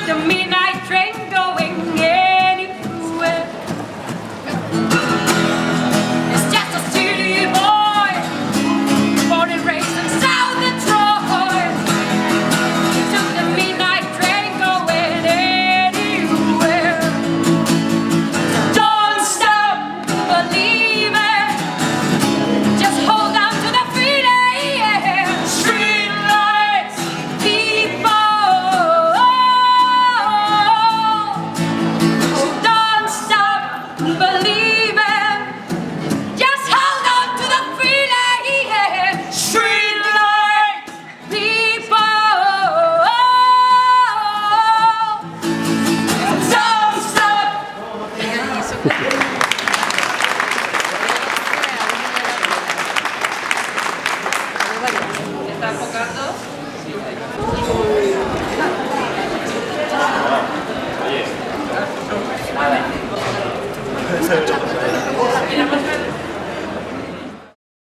the midnight train going anywhere. It's just a city boy, born and raised in South Detroit. Took the midnight train going anywhere. Don't stop believing, just hold on to the feeling. Street lights, people. Don't stop believing, just hold on to the feeling. Street lights, people. Don't stop. ¿Está enfocando? Oye.